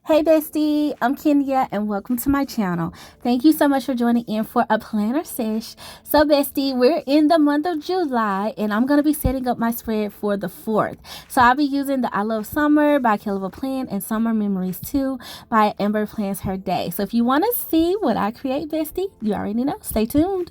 Hey bestie, I'm Kenya and welcome to my channel. Thank you so much for joining in for a planner sesh. So bestie, we're in the month of July and I'm going to be setting up my spread for the 4th. So I'll be using the I Love Summer by KellofAPlan and Summer Memories 2 by AmberPlansHerDay. So if you want to see what I create bestie, you already know. Stay tuned.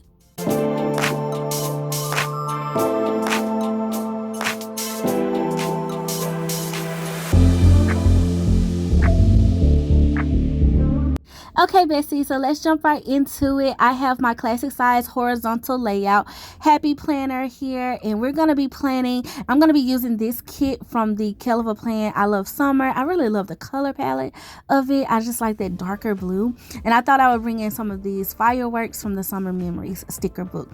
Okay, bestie, so let's jump right into it. I have my classic size horizontal layout happy planner here, and we're going to be planning. I'm going to be using this kit from the KellofAPlan I Love Summer. I really love the color palette of it. I just like that darker blue, and I thought I would bring in some of these fireworks from the Summer Memories sticker book.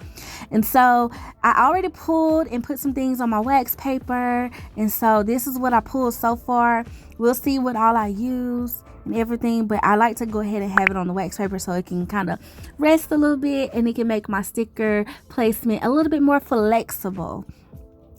And so I already pulled and put some things on my wax paper, and so this is what I pulled so far. We'll see what all I use and everything, but I like to go ahead and have it on the wax paper so it can kind of rest a little bit and it can make my sticker placement a little bit more flexible.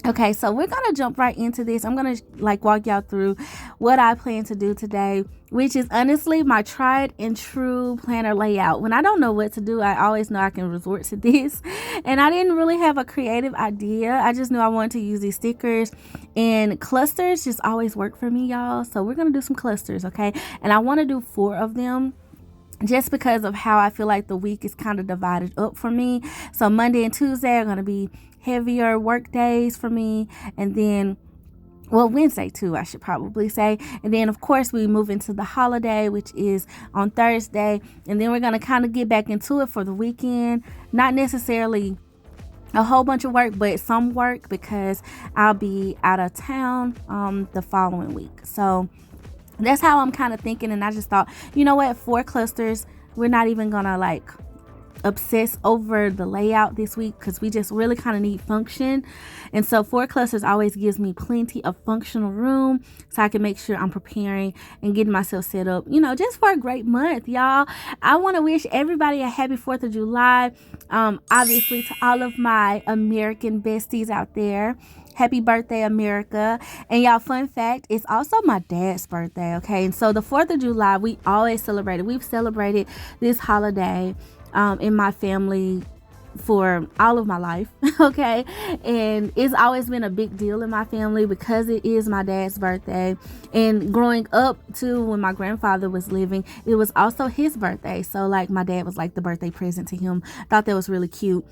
Okay, so we're gonna jump right into this. I'm gonna walk y'all through what I plan to do today, which is honestly my tried and true planner layout. When I don't know what to do, I always know I can resort to this. And I didn't really have a creative idea. I just knew I wanted to use these stickers, and clusters just always work for me, y'all. So we're gonna do some clusters, okay? And I want to do 4 of them, just because of how I feel like the week is kind of divided up for me. So Monday and Tuesday are going to be heavier work days for me, and then Wednesday too, I should probably say. And then of course we move into the holiday, which is on Thursday, and then we're going to kind of get back into it for the weekend. Not necessarily a whole bunch of work, but some work, because I'll be out of town the following week. So that's how I'm kind of thinking. And I just thought, you know what, 4 clusters, we're not even gonna obsess over the layout this week, because we just really kind of need function. And so 4 clusters always gives me plenty of functional room, so I can make sure I'm preparing and getting myself set up, just for a great month, y'all. I want to wish everybody a happy 4th of July. Obviously to all of my American besties out there, happy birthday, America. And y'all, fun fact, it's also my dad's birthday, okay? And so the 4th of July, we've celebrated this holiday in my family for all of my life, okay? And it's always been a big deal in my family because it is my dad's birthday. And growing up too, when my grandfather was living, it was also his birthday. So my dad was like the birthday present to him. Thought that was really cute.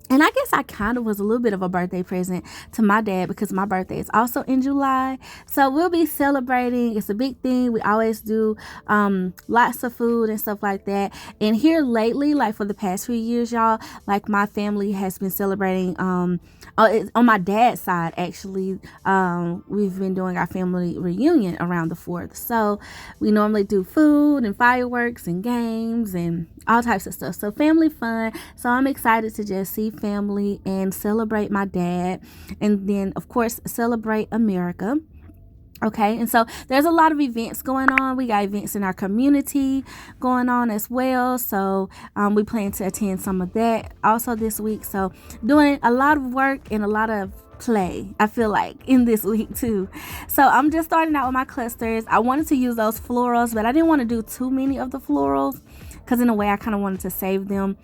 And I guess I kind of was a little bit of a birthday present to my dad, because my birthday is also in July. So we'll be celebrating. It's a big thing. We always do lots of food and stuff like that. And here lately, for the past few years, y'all, my family has been celebrating on my dad's side, actually. We've been doing our family reunion around the 4th. So we normally do food and fireworks and games and all types of stuff. So family fun. So I'm excited to just see family and celebrate my dad, and then of course celebrate America. Okay, and so there's a lot of events going on. We got events in our community going on as well. So we plan to attend some of that also this week. So doing a lot of work and a lot of play, I feel like, in this week too. So I'm just starting out with my clusters. I wanted to use those florals, but I didn't want to do too many of the florals, because in a way I kind of wanted to save them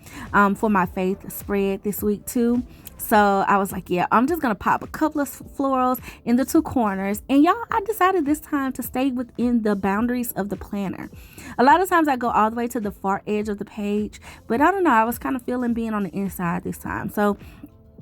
for my faith spread this week too. So I was like, yeah, I'm just gonna pop a couple of florals in the 2 corners. And y'all, I decided this time to stay within the boundaries of the planner. A lot of times I go all the way to the far edge of the page, but I don't know, I was kind of feeling being on the inside this time. So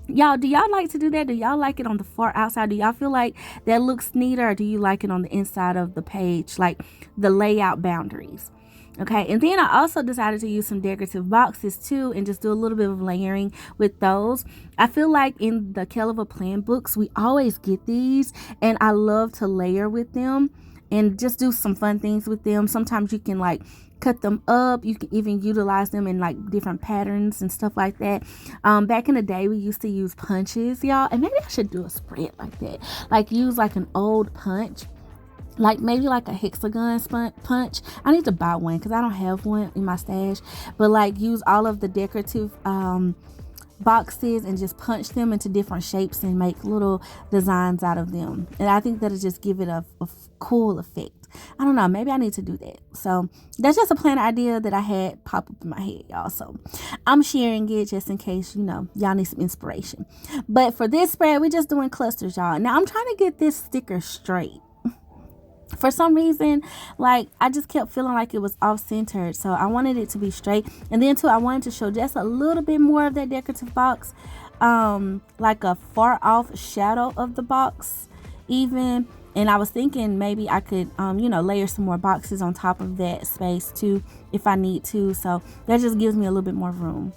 y'all, do y'all like to do that? Do y'all like it on the far outside? Do y'all feel like that looks neater, or do you like it on the inside of the page, the layout boundaries? Okay, and then I also decided to use some decorative boxes too, and just do a little bit of layering with those. I feel like in the KellofAPlan books, we always get these, and I love to layer with them and just do some fun things with them. Sometimes you can cut them up. You can even utilize them in different patterns and stuff like that. Back in the day, we used to use punches, y'all, and maybe I should do a spread like that. Use an old punch, maybe a hexagon punch. I need to buy one because I don't have one in my stash, but use all of the decorative boxes and just punch them into different shapes and make little designs out of them. And I think that'll just give it a cool effect. I don't know, maybe I need to do that. So that's just a plan idea that I had pop up in my head, y'all. So I'm sharing it just in case, y'all need some inspiration. But for this spread, we're just doing clusters, y'all. Now I'm trying to get this sticker straight. For some reason, like, I just kept feeling like it was off-centered, so I wanted it to be straight. And then too, I wanted to show just a little bit more of that decorative box, like a far off shadow of the box even. And I was thinking maybe I could layer some more boxes on top of that space too if I need to, so that just gives me a little bit more room.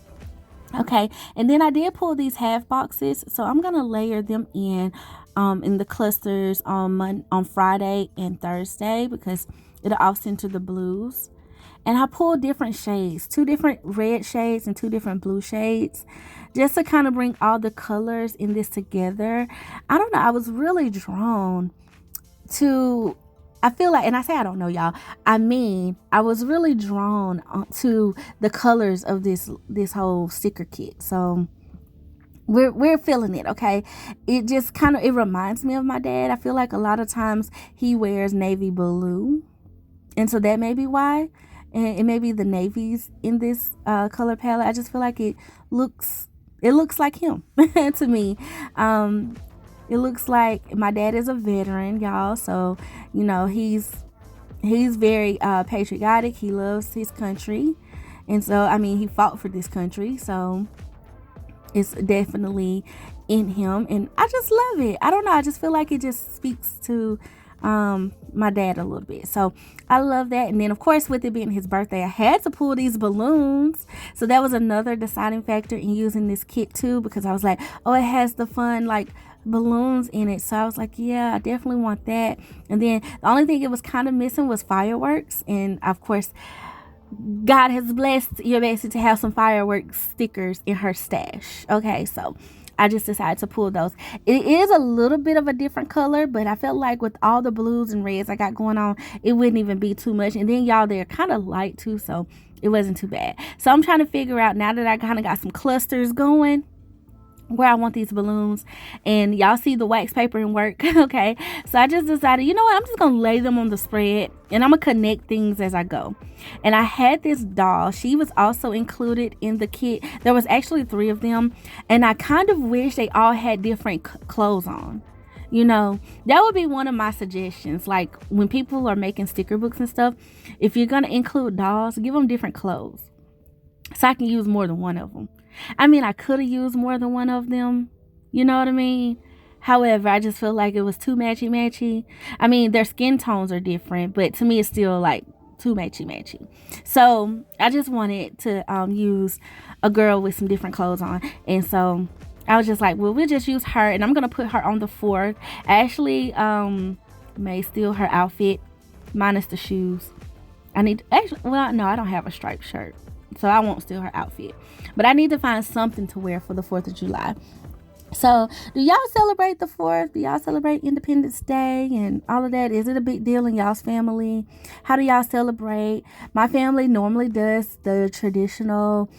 Okay, and then I did pull these half boxes, so I'm gonna layer them in the clusters on Friday and Thursday because it'll off center the blues. And I pulled different shades, 2 different red shades and 2 different blue shades, just to kind of bring all the colors in this together. I don't know, I was really drawn to, I feel like, and I say I don't know, y'all, I mean, I was really drawn to the colors of this whole sticker kit. So we're feeling it. Okay, it just kind of, it reminds me of my dad. I feel like a lot of times he wears navy blue, and so that may be why. And it may be the navies in this color palette. I just feel like it looks like him to me. It looks like my dad is a veteran, y'all. So, he's very patriotic. He loves his country. And so, I mean, he fought for this country. So it's definitely in him. And I just love it. I don't know. I just feel like it just speaks to my dad a little bit. So I love that. And then, of course, with it being his birthday, I had to pull these balloons. So that was another deciding factor in using this kit too, because I was like, oh, it has the fun, like, balloons in it. So I was like, yeah, I definitely want that. And then the only thing it was kind of missing was fireworks. And of course, God has blessed your Bessie to have some fireworks stickers in her stash. Okay, so I just decided to pull those. It is a little bit of a different color, but I felt like with all the blues and reds I got going on, it wouldn't even be too much. And then, y'all, they're kind of light too, so it wasn't too bad. So I'm trying to figure out, now that I kind of got some clusters going, where I want these balloons. And y'all see the wax paper and work. Okay, so I just decided, you know what, I'm just gonna lay them on the spread and I'm gonna connect things as I go. And I had this doll. She was also included in the kit. There was actually 3 of them, and I kind of wish they all had different clothes on. That would be one of my suggestions. Like, when people are making sticker books and stuff, if you're gonna include dolls, give them different clothes so I can use more than one of them. I mean, I could have used more than one of them, you know what I mean? However, I just feel like it was too matchy. I mean, their skin tones are different, but to me it's still like too matchy. So I just wanted to use a girl with some different clothes on. And so I was just like, well, we'll just use her, and I'm gonna put her on the 4th. I actually may steal her outfit minus the shoes. I don't have a striped shirt, so I won't steal her outfit. But I need to find something to wear for the 4th of July. So, do y'all celebrate the 4th? Do y'all celebrate Independence Day and all of that? Is it a big deal in y'all's family? How do y'all celebrate? My family normally does the traditional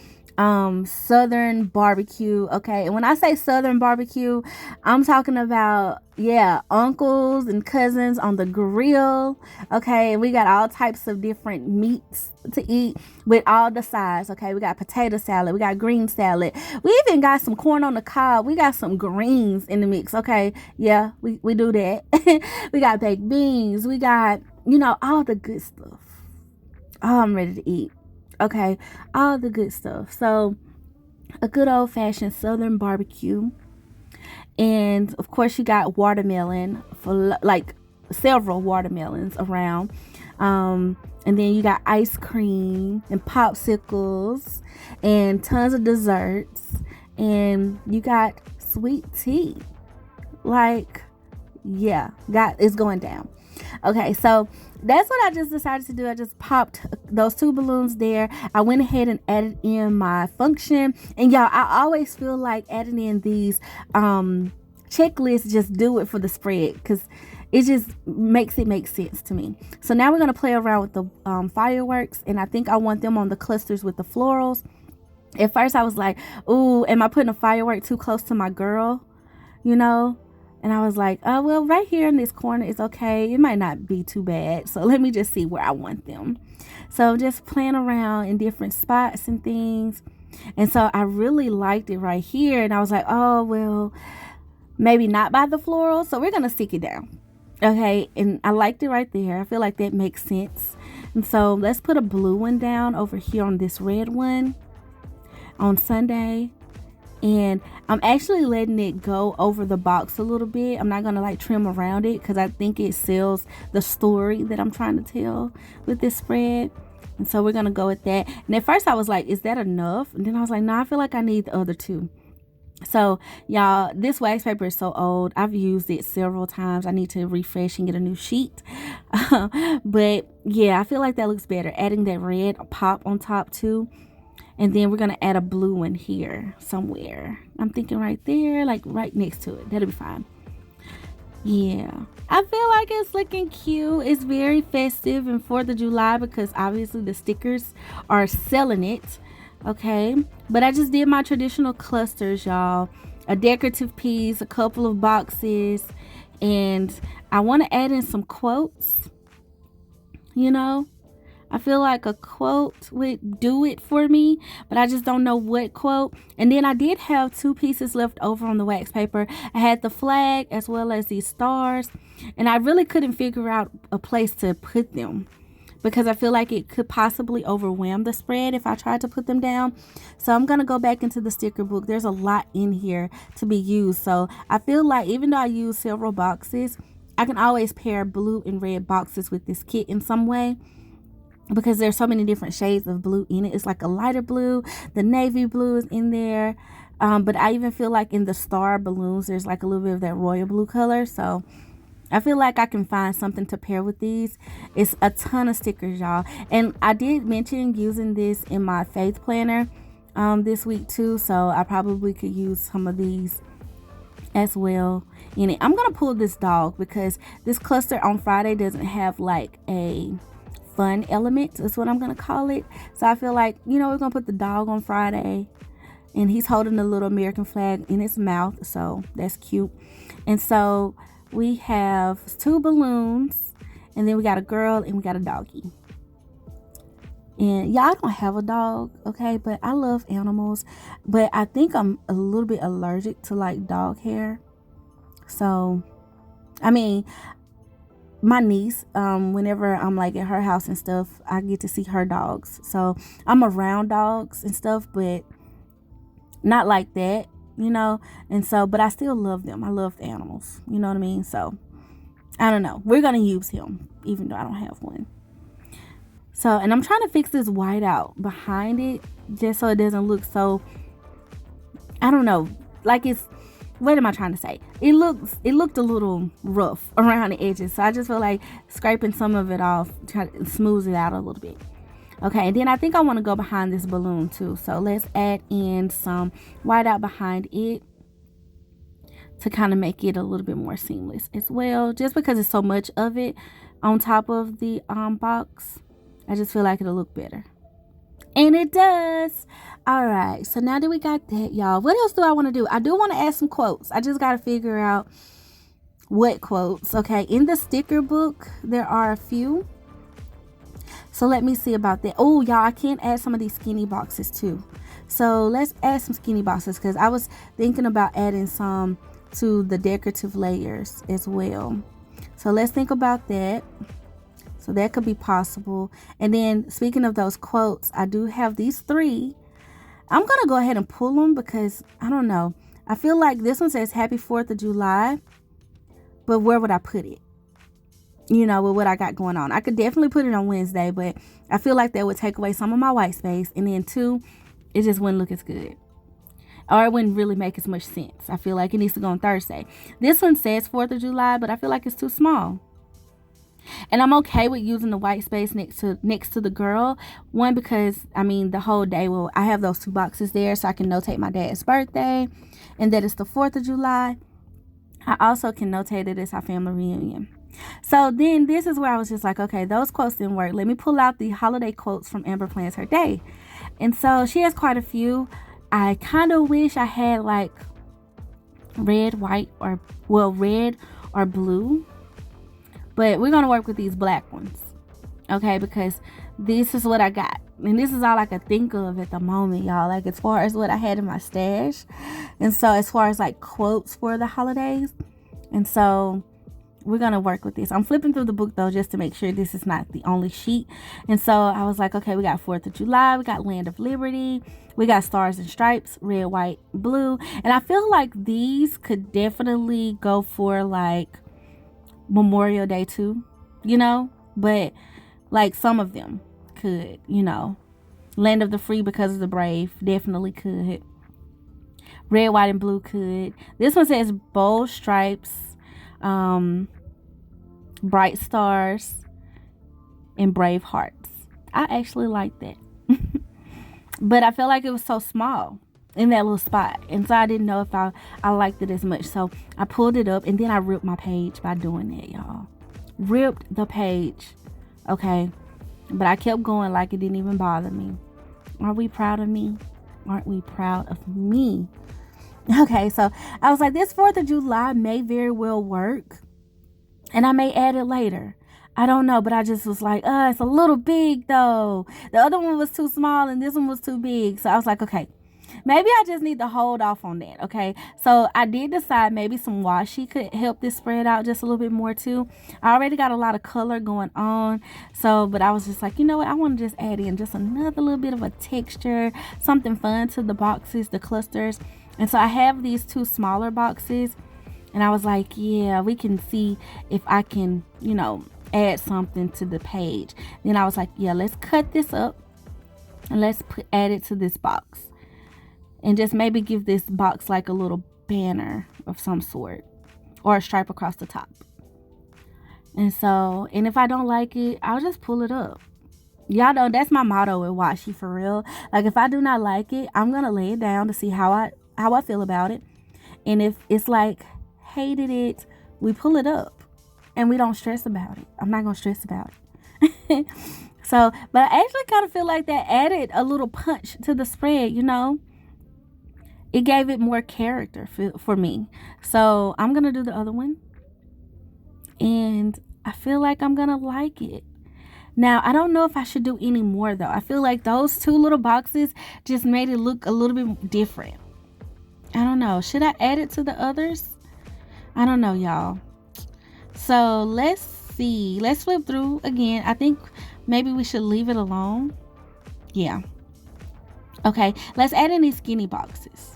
Southern barbecue. Okay, and when I say Southern barbecue, I'm talking about, uncles and cousins on the grill. Okay, and we got all types of different meats to eat with all the sides. Okay, we got potato salad, we got green salad, we even got some corn on the cob, we got some greens in the mix. Okay, we do that. We got baked beans, we got all the good stuff. Oh, I'm ready to eat. Okay, all the good stuff. So a good old-fashioned Southern barbecue. And of course, you got watermelon, for like several watermelons around. And then you got ice cream and popsicles and tons of desserts. And you got sweet tea. Like, it's going down. Okay, so that's what I just decided to do. I just popped those 2 balloons there. I went ahead and added in my function. And y'all, I always feel like adding in these checklists, just do it for the spread, because it just makes it make sense to me. So now we're going to play around with the fireworks. And I think I want them on the clusters with the florals. At first I was like, ooh, am I putting a firework too close to my girl? And I was like, oh, well, right here in this corner is okay. It might not be too bad. So let me just see where I want them. So just playing around in different spots and things. And so I really liked it right here. And I was like, oh, well, maybe not by the floral. So we're going to stick it down. Okay. And I liked it right there. I feel like that makes sense. And so let's put a blue one down over here on this red one on Sunday. And I'm actually letting it go over the box a little bit. I'm not going to like trim around it because I think it sells the story that I'm trying to tell with this spread. And so we're going to go with that. And at first I was like, is that enough? And then I was like, no, I feel like I need the other two. So y'all, this wax paper is so old. I've used it several times. I need to refresh and get a new sheet. But yeah, I feel like that looks better. Adding that red pop on top too. And then we're going to add a blue one here somewhere. I'm thinking right there, like right next to it. That'll be fine. Yeah. I feel like it's looking cute. It's very festive and 4th of July because obviously the stickers are selling it. Okay. But I just did my traditional clusters, y'all. A decorative piece, a couple of boxes. And I want to add in some quotes. You know. I feel like a quote would do it for me, but I just don't know what quote. And then I did have 2 pieces left over on the wax paper. I had the flag as well as these stars, and I really couldn't figure out a place to put them because I feel like it could possibly overwhelm the spread if I tried to put them down. So I'm going to go back into the sticker book. There's a lot in here to be used. So I feel like even though I use several boxes, I can always pair blue and red boxes with this kit in some way, because there's so many different shades of blue in it. It's like a lighter blue, the navy blue is in there, but I even feel like in the star balloons there's like a little bit of that royal blue color. So I feel like I can find something to pair with these. It's a ton of stickers, y'all. And I did mention using this in my faith planner this week too, so I probably could use some of these as well in it. I'm gonna pull this dog because this cluster on Friday doesn't have like a fun element, is what I'm gonna call it. So I feel like, you know, we're gonna put the dog on Friday, and he's holding the little American flag in his mouth, so that's cute. And so we have 2 balloons, and then we got a girl and we got a doggy. And y'all, I don't have a dog, okay, but I love animals, but I think I'm a little bit allergic to like dog hair. So I mean, my niece, whenever I'm like at her house and stuff, I get to see her dogs. So I'm around dogs and stuff, but not like that, you know. And so, but I still love them. I love the animals, you know what I mean? So I don't know, we're gonna use him even though I don't have one. So, and I'm trying to fix this white out behind it just so it doesn't look so, I don't know, like it's, what am I trying to say? It looked a little rough around the edges. So I just feel like scraping some of it off, try to smooth it out a little bit. Okay, and then I think I want to go behind this balloon too. So let's add in some white out behind it to kind of make it a little bit more seamless as well. Just because it's so much of it on top of the box, I just feel like it'll look better. And it does. All right, so now that we got that, y'all, what else do I want to do? I do want to add some quotes. I just got to figure out what quotes. Okay, in the sticker book, there are a few. So let me see about that. Oh, y'all, I can add some of these skinny boxes too. So let's add some skinny boxes because I was thinking about adding some to the decorative layers as well. So let's think about that. So that could be possible. And then speaking of those quotes, I do have these 3. I'm going to go ahead and pull them because I don't know. I feel like this one says Happy 4th of July, but where would I put it? You know, with what I got going on. I could definitely put it on Wednesday, but I feel like that would take away some of my white space. And then 2, it just wouldn't look as good. Or it wouldn't really make as much sense. I feel like it needs to go on Thursday. This one says 4th of July, but I feel like it's too small. And I'm okay with using the white space next to the girl. One, because I mean the whole day, well, I have those 2 boxes there so I can notate my dad's birthday and that it's the 4th of July. I also can notate it as our family reunion. So then this is where I was just like, okay, those quotes didn't work. Let me pull out the holiday quotes from Amber Plans Her Day. And so she has quite a few. I kind of wish I had like red, white, or red or blue. But we're going to work with these black ones. Okay, because this is what I got. And this is all I could think of at the moment, y'all. Like, as far as what I had in my stash. And so, as far as, like, quotes for the holidays. And so, we're going to work with this. I'm flipping through the book, though, just to make sure this is not the only sheet. And so, I was like, okay, we got 4th of July. We got Land of Liberty. We got Stars and Stripes, red, white, blue. And I feel like these could definitely go for, like, Memorial Day, too. You know? But like, some of them could, you know. Land of the Free because of the Brave definitely could. Red, white, and blue could. This one says bold stripes, bright stars, and brave hearts. I actually like that. But I felt like it was so small in that little spot. And so I didn't know if I liked it as much. So I pulled it up and then I ripped my page by doing that, y'all. Ripped the page. Okay, but I kept going like it didn't even bother me. Aren't we proud of me? Aren't we proud of me? Okay, so I was like, this 4th of July may very well work. And I may add it later. I don't know, but I just was like, it's a little big though. The other one was too small and this one was too big. So I was like, okay, maybe I just need to hold off on that. Okay, so I did decide maybe some washi could help this spread out just a little bit more too. I already got a lot of color going on, so but I was just like, you know what, I want to just add in just another little bit of a texture, something fun to the boxes, the clusters. And so I have these 2 smaller boxes, and I was like, yeah, we can see if I can, you know, add something to the page. Then I was like, yeah, let's cut this up and let's add it to this box. And just maybe give this box like a little banner of some sort. Or a stripe across the top. And so, and if I don't like it, I'll just pull it up. Y'all know that's my motto with washi, for real. Like, if I do not like it, I'm going to lay it down to see how I feel about it. And if it's like, hated it, we pull it up. And we don't stress about it. I'm not going to stress about it. So, but I actually kind of feel like that added a little punch to the spread, you know. It gave it more character for me. So I'm going to do the other one. And I feel like I'm going to like it. Now, I don't know if I should do any more, though. I feel like those 2 little boxes just made it look a little bit different. I don't know. Should I add it to the others? I don't know, y'all. So let's see. Let's flip through again. I think maybe we should leave it alone. Yeah. Okay. Let's add in these skinny boxes.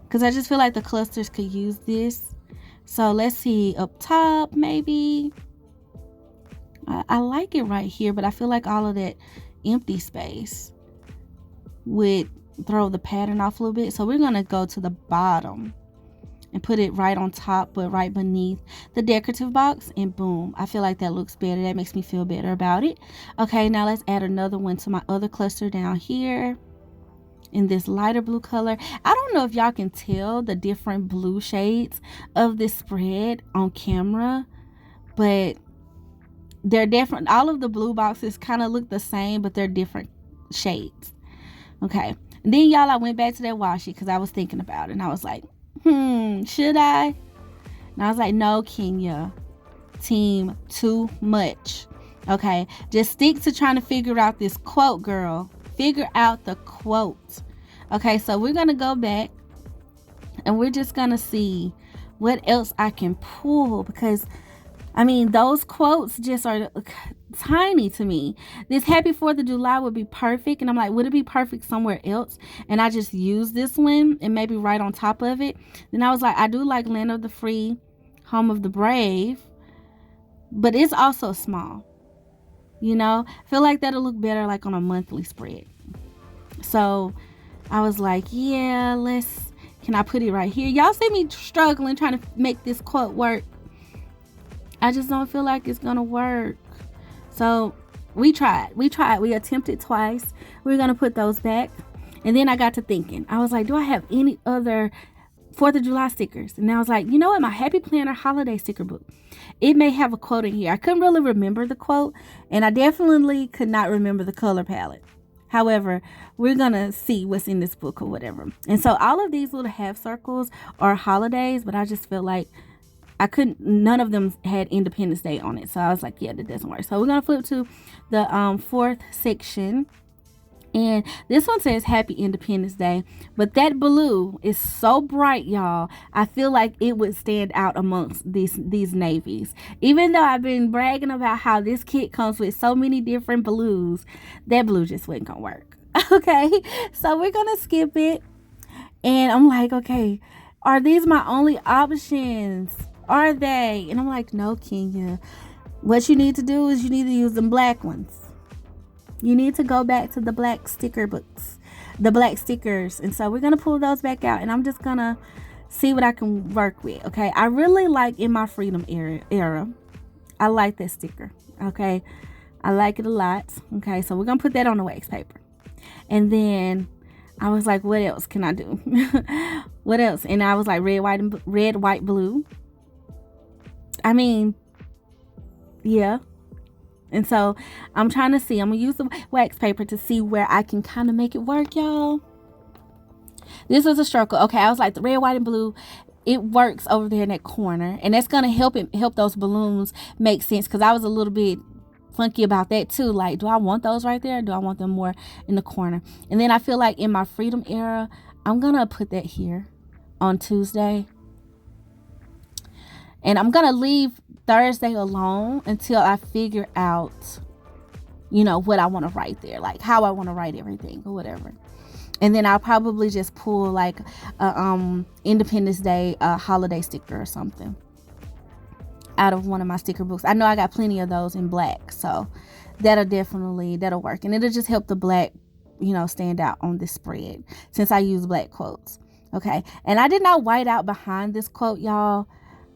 Because I just feel like the clusters could use this. So let's see, up top maybe. I like it right here, but I feel like all of that empty space would throw the pattern off a little bit. So we're going to go to the bottom and put it right on top, but right beneath the decorative box. And boom, I feel like that looks better. That makes me feel better about it. Okay, now let's add another one to my other cluster down here. In this lighter blue color. I don't know if y'all can tell the different blue shades of this spread on camera, but they're different. All of the blue boxes kind of look the same, but they're different shades. Okay, and then y'all, I went back to that washi because I was thinking about it, and I was like, should I? And I was like, no, Kenya, team, too much. Okay, just stick to trying to figure out this quote, girl. Figure out the quote. Okay, so we're going to go back and we're just going to see what else I can pull, because I mean, those quotes just are tiny to me. This Happy 4th of July would be perfect. And I'm like, would it be perfect somewhere else? And I just use this one and maybe right on top of it. Then I was like, I do like Land of the Free, Home of the Brave, but it's also small. You know, I feel like that'll look better like on a monthly spread. So I was like, yeah, can I put it right here? Y'all see me struggling trying to make this quote work. I just don't feel like it's gonna work. So we tried. We attempted twice. We're gonna put those back. And then I got to thinking. I was like, do I have any other 4th of July stickers? And I was like, you know what? My Happy Planner holiday sticker book, it may have a quote in here. I couldn't really remember the quote, and I definitely could not remember the color palette. However, we're going to see what's in this book or whatever. And so all of these little half circles are holidays, but I just feel like none of them had Independence Day on it. So I was like, yeah, that doesn't work. So we're going to flip to the fourth section. And this one says Happy Independence Day. But that blue is so bright, y'all. I feel like it would stand out amongst these navies. Even though I've been bragging about how this kit comes with so many different blues, that blue just wasn't going to work. Okay, so we're going to skip it. And I'm like, okay, are these my only options? Are they? And I'm like, no, Kenya. What you need to do is you need to use them black ones. You need to go back to the black sticker books, the black stickers. And so we're going to pull those back out, and I'm just going to see what I can work with. Okay. I really like In My Freedom era. I like that sticker. Okay. I like it a lot. Okay. So we're going to put that on the wax paper. And then I was like, what else can I do? What else? And I was like, red, white, blue. I mean, yeah. And so I'm trying to see. I'm going to use the wax paper to see where I can kind of make it work, y'all. This was a struggle. Okay, I was like, the red, white, and blue, it works over there in that corner. And that's going to help those balloons make sense, because I was a little bit funky about that too. Like, do I want those right there? Or do I want them more in the corner? And then I feel like In My Freedom era, I'm going to put that here on Tuesday. And I'm going to leave Thursday alone until I figure out, what I want to write there, like how I want to write everything or whatever. And then I'll probably just pull like a Independence Day holiday sticker or something out of one of my sticker books. I know I got plenty of those in black, so that'll work. And it'll just help the black, stand out on this spread since I use black quotes. Okay. And I did not white out behind this quote, y'all,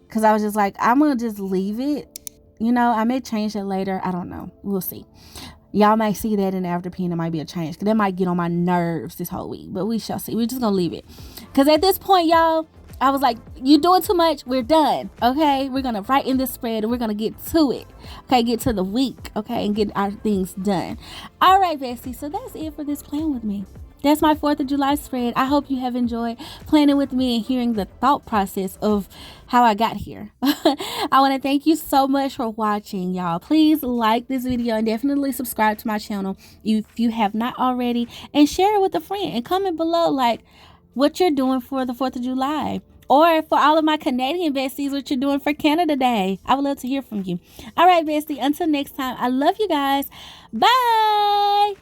because I was just like, I'm going to just leave it. I may change it later. I don't know. We'll see. Y'all might see that in the after pen. It might be a change, because that might get on my nerves this whole week. But we shall see. We're just going to leave it. Because at this point, y'all, I was like, you're doing too much. We're done. Okay? We're going to write in this spread, and we're going to get to it. Okay? Get to the week. Okay? And get our things done. All right, Bestie. So that's it for this Plan With Me. That's my 4th of July spread. I hope you have enjoyed planning with me and hearing the thought process of how I got here. I want to thank you so much for watching, y'all. Please like this video and definitely subscribe to my channel if you have not already, and share it with a friend, and comment below like what you're doing for the 4th of July. Or for all of my Canadian besties, what you're doing for Canada Day. I would love to hear from you. All right, bestie. Until next time, I love you guys. Bye.